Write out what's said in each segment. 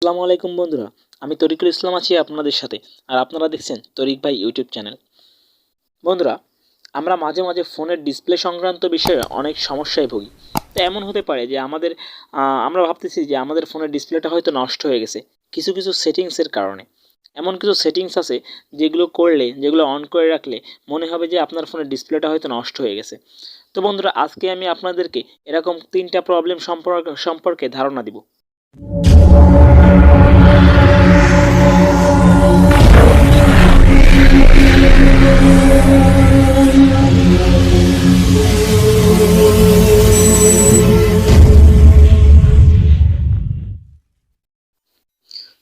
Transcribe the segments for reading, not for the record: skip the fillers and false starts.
আসসালামু আলাইকুম বন্ধুরা, আমি তরিকুল ইসলাম আছি আপনাদের সাথে। আর আপনারা দেখছেন তরিক ভাই ইউটিউব চ্যানেল। বন্ধুরা, আমরা মাঝে মাঝে ফোনের ডিসপ্লে সংক্রান্ত বিষয়ে অনেক সমস্যায় ভুগি। তো এমন হতে পারে যে আমরা ভাবতেছি যে আমাদের ফোনের ডিসপ্লেটা হয়তো নষ্ট হয়ে গেছে কিছু কিছু সেটিংসের কারণে। এমন কিছু সেটিংস আছে যেগুলো অন করে রাখলে মনে হবে যে আপনার ফোনের ডিসপ্লেটা হয়তো নষ্ট হয়ে গেছে। তো বন্ধুরা, আজকে আমি আপনাদেরকে এরকম 3টা প্রবলেম সম্পর্কে ধারণা দিব।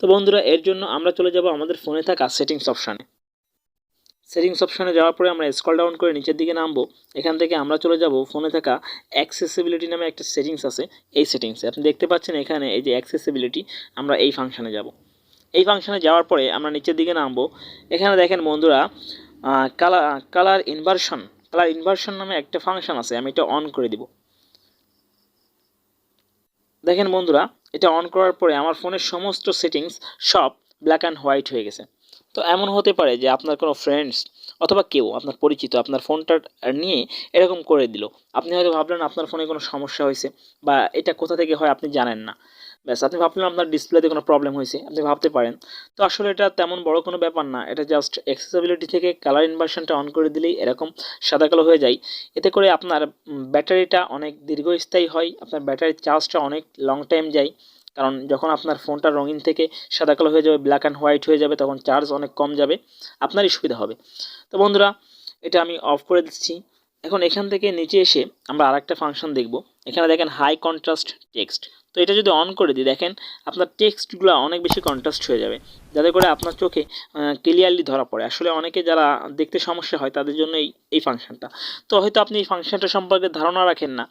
তো বন্ধুরা, এর জন্য আমরা চলে যাব আমাদের ফোনে থাকা সেটিংস অপশানে যাওয়ার পরে আমরা স্ক্রল ডাউন করে নিচের দিকে নামবো। এখান থেকে আমরা চলে যাব ফোনে থাকা অ্যাক্সেসিবিলিটি নামে একটা সেটিংস আছে। এই সেটিংসে আপনি দেখতে পাচ্ছেন এখানে এই যে অ্যাক্সেসিবিলিটি, আমরা এই ফাংশানে যাব। এই ফাংশানে যাওয়ার পরে আমরা নিচের দিকে নামবো। এখানে দেখেন বন্ধুরা, কালার ইনভার্সন নামে একটা ফাংশন আছে, আমি এটা অন করে দিব। দেখেন বন্ধুরা, এটা অন করার পরে আমার ফোনের সমস্ত সেটিংস সব ব্ল্যাক অ্যান্ড হোয়াইট হয়ে গেছে। তো এমন হতে পারে যে আপনার কোনো ফ্রেন্ডস অথবা কেউ আপনার পরিচিত আপনার ফোনটা নিয়ে এরকম করে দিল। আপনি হয়তো ভাবলেন আপনার ফোনে কোনো সমস্যা হয়েছে, বা এটা কোথা থেকে হয় আপনি জানেন না। ব্যাস, আপনি ভাবলেন আপনার ডিসপ্লেতে কোনো প্রবলেম হয়েছে, আপনি ভাবতে পারেন। তো আসলে এটা তেমন বড় কোনো ব্যাপার না। এটা জাস্ট অ্যাক্সেসিবিলিটি থেকে কালার ইনভার্সনটা অন করে দিলেই এরকম সাদা কালো হয়ে যায়। এতে করে আপনার ব্যাটারিটা অনেক দীর্ঘস্থায়ী হয়, আপনার ব্যাটারির চার্জটা অনেক লং টাইম যায়। কারণ যখন আপনার ফোনটা রঙিন থেকে সাদা কালো হয়ে যাবে, ব্ল্যাক অ্যান্ড হোয়াইট হয়ে যাবে, তখন চার্জ অনেক কম যাবে, আপনারই সুবিধা হবে। তো বন্ধুরা, এটা আমি অফ করে দিচ্ছি। এখন এখান থেকে নিচে এসে আমরা আরেকটা ফাংশন দেখব। এখানে দেখেন হাই কন্ট্রাস্ট টেক্সট। তো এটা যদি অন করে দিই, দেখেন আপনার টেক্সটগুলো অনেক বেশি কন্ট্রাস্ট হয়ে যাবে, যাতে করে আপনার চোখে ক্লিয়ারলি ধরা পড়ে। আসলে অনেকে যারা দেখতে সমস্যা হয় তাদের জন্য এই ফাংশনটা। তো হয়তো আপনি এই ফাংশনটা সম্পর্কে ধারণা রাখেন না।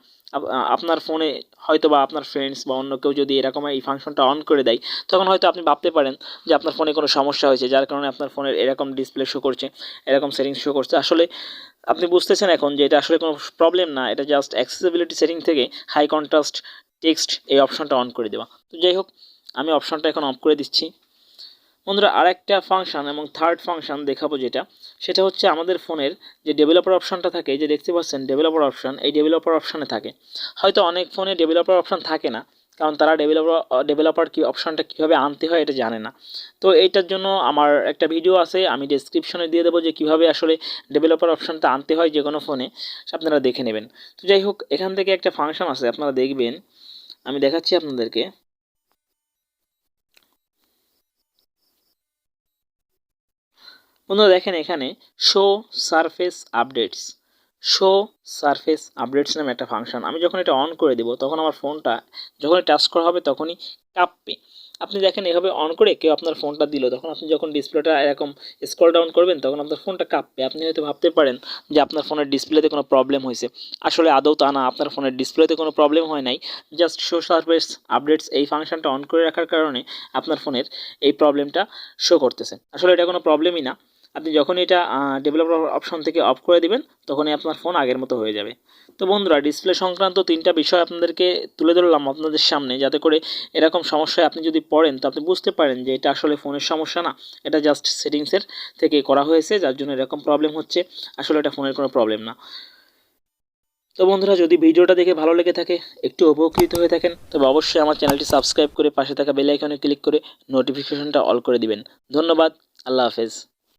আপনার ফোনে হয়তো বা আপনার ফ্রেন্ডস বা অন্য কেউ যদি এরকম এই ফাংশনটা অন করে দেয়, তখন হয়তো আপনি ভাবতে পারেন যে আপনার ফোনে কোনো সমস্যা হয়েছে, যার কারণে আপনার ফোনের এরকম ডিসপ্লে শো করছে, এরকম সেটিংস শো করছে। আসলে আপনি বুঝতেছেন এখন যে এটা আসলে কোনো প্রবলেম না, এটা জাস্ট অ্যাক্সেসিবিলিটি সেটিং থেকে হাই কন্ট্রাস্ট টেক্সট এই অপশনটা অন করে দেওয়া। তো যাই হোক, আমি অপশনটা এখন অফ করে দিচ্ছি। বন্ধুরা, আরেকটা ফাংশন এবং থার্ড ফাংশন দেখাবো, সেটা হচ্ছে আমাদের ফোনের যে ডেভেলপার অপশনটা থাকে, যে দেখতে পাচ্ছেন ডেভেলপার অপশন, এই ডেভেলপার অপশানে থাকে। হয়তো অনেক ফোনে ডেভেলপার অপশন থাকে না, কারণ তারা ডেভেলপার কি অপশনটা কীভাবে আনতে হয় এটা জানে না। তো এইটার জন্য আমার একটা ভিডিও আছে, আমি ডেসক্রিপশনে দিয়ে দেবো যে কীভাবে আসলে ডেভেলপার অপশনটা আনতে হয় যে কোনো ফোনে, আপনারা দেখে নেবেন। তো যাই হোক, এখান থেকে একটা ফাংশন আছে, আপনারা দেখবেন, আমি দেখাচ্ছি আপনাদেরকে। বন্ধুরা দেখেন, এখানে show surface updates show surface updates নামে একটা ফাংশন। আমি যখন এটা অন করে দেবো, তখন আমার ফোনটা যখনই টাচ করা হবে তখনই কাঁপবে। আপনি দেখেন, এভাবে অন করে কেউ আপনার ফোনটা দিল, তখন আপনি যখন ডিসপ্লেটা এরকম স্ক্রল ডাউন করবেন, তখন আপনার ফোনটা কাঁপবে। আপনি হয়তো ভাবতে পারেন যে আপনার ফোনের ডিসপ্লেতে কোনো প্রবলেম হয়েছে। আসলে আদৌ তা না, আপনার ফোনের ডিসপ্লেতে কোনো প্রবলেম হয় নাই। জাস্ট শো সারফেস আপডেটস এই ফাংশনটা অন করে রাখার কারণে আপনার ফোনের এই প্রবলেমটা শো করতেছে। আসলে এটা কোনো প্রবলেমই না। আপনি যখন এটা ডেভেলপার অপশন থেকে অফ করে দিবেন, তখনই আপনার ফোন আগের মতো হয়ে যাবে। তো বন্ধুরা, ডিসপ্লে সংক্রান্ত 3টা বিষয় আপনাদেরকে তুলে ধরলাম আপনাদের সামনে, যাতে করে এরকম সমস্যায় আপনি যদি পড়েন, তো আপনি বুঝতে পারেন যে এটা আসলে ফোনের সমস্যা না, এটা জাস্ট সেটিংসের থেকে করা হয়েছে, যার জন্য এরকম প্রবলেম হচ্ছে। আসলে এটা ফোনের কোনো প্রবলেম না। তো বন্ধুরা, যদি ভিডিওটা দেখে ভালো লেগে থাকে, একটু উপকৃত হয়ে থাকেন, তবে অবশ্যই আমার চ্যানেলটি সাবস্ক্রাইব করে পাশে থাকা বেল আইকনে ক্লিক করে নোটিফিকেশনটা অল করে দিবেন। ধন্যবাদ। আল্লাহ হাফেজ।